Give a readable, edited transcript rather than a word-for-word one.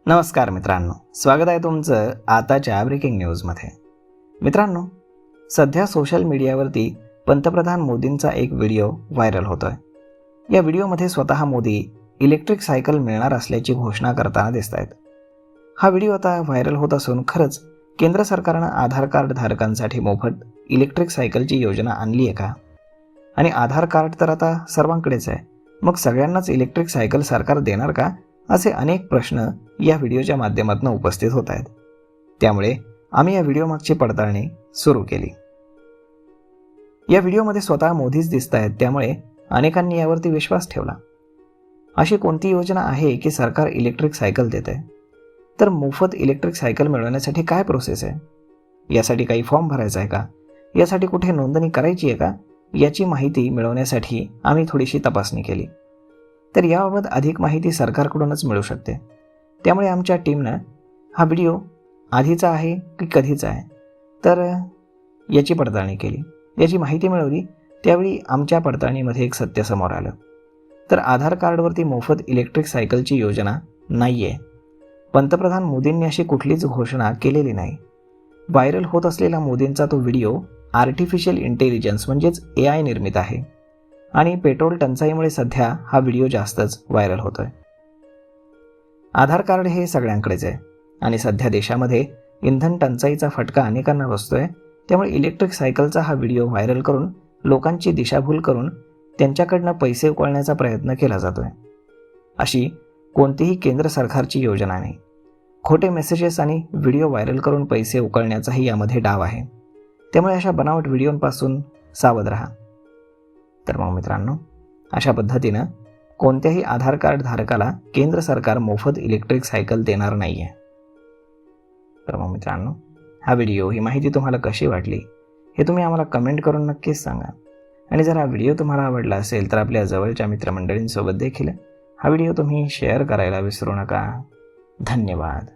नमस्कार मित्रांनो, स्वागत आहे तुमचं आताच्या ब्रेकिंग न्यूजमध्ये। मित्रांनो, सध्या सोशल मीडियावरती पंतप्रधान मोदींचा एक व्हिडिओ व्हायरल होतोय। या व्हिडिओमध्ये स्वतः मोदी इलेक्ट्रिक सायकल मिळणार असल्याची घोषणा करताना दिसत आहेत। हा व्हिडिओ आता व्हायरल होत असून खरंच केंद्र सरकारनं आधार कार्ड धारकांसाठी मोफत इलेक्ट्रिक सायकलची योजना आणली आहे का? आणि आधार कार्ड तर आता सर्वांकडेच आहे, मग सगळ्यांनाच इलेक्ट्रिक सायकल सरकार देणार का? असे अनेक प्रश्न या व्हिडिओच्या माध्यमातून उपस्थित होत आहेत। त्यामुळे आम्ही या व्हिडिओ मागची पडताळणी सुरू केली। या व्हिडिओमध्ये स्वतः मोदीच दिसत आहेत, त्यामुळे अनेकांनी यावरती विश्वास ठेवला। अशी कोणती योजना आहे की सरकार इलेक्ट्रिक सायकल देते? तर मोफत इलेक्ट्रिक सायकल मिळवण्यासाठी काय प्रोसेस आहे? यासाठी काही फॉर्म भरायचा आहे का? यासाठी कुठे नोंदणी करायची आहे का? याची माहिती मिळवण्यासाठी आम्ही थोडीशी तपासणी केली। तर याबाबत अधिक माहिती सरकारकडूनच मिळू शकते। त्यामुळे आमच्या टीमनं हा व्हिडिओ आधीचा आहे की कधीचा आहे तर याची पडताळणी केली, याची माहिती मिळवली। त्यावेळी आमच्या पडताळणीमध्ये एक सत्य समोर आलं। तर आधार कार्डवरती मोफत इलेक्ट्रिक सायकलची योजना नाही आहे। पंतप्रधान मोदींनी अशी कुठलीच घोषणा केलेली नाही। व्हायरल होत असलेला मोदींचा तो व्हिडिओ आर्टिफिशियल इंटेलिजन्स म्हणजेच AI निर्मित आहे आणि पेट्रोल टंचाईमुळे सध्या हा व्हिडिओ जास्तच व्हायरल होतोय। आधार कार्ड हे सगळ्यांकडेच आहे आणि सध्या देशामध्ये इंधन टंचाईचा फटका अनेकांना बसतोय। त्यामुळे इलेक्ट्रिक सायकलचा हा व्हिडिओ व्हायरल करून लोकांची दिशाभूल करून त्यांच्याकडनं पैसे उकळण्याचा प्रयत्न केला जातोय। अशी कोणतीही केंद्र सरकारची योजना नाही। खोटे मेसेजेस आणि व्हिडिओ व्हायरल करून पैसे उकळण्याचाही यामध्ये डाव आहे। त्यामुळे अशा बनावट व्हिडिओंपासून सावध राहा। तर मग मित्रांनो, अशा पद्धतीनं कोणत्याही आधार कार्ड धारकाला केंद्र सरकार मोफत इलेक्ट्रिक सायकल देणार नाही आहे। तर मग मित्रांनो, हा व्हिडिओ, ही माहिती तुम्हाला कशी वाटली हे तुम्ही आम्हाला कमेंट करून नक्कीच सांगा। आणि जर हा व्हिडिओ तुम्हाला आवडला असेल तर आपल्या जवळच्या मित्रमंडळींसोबत देखील हा व्हिडिओ तुम्ही शेअर करायला विसरू नका। धन्यवाद।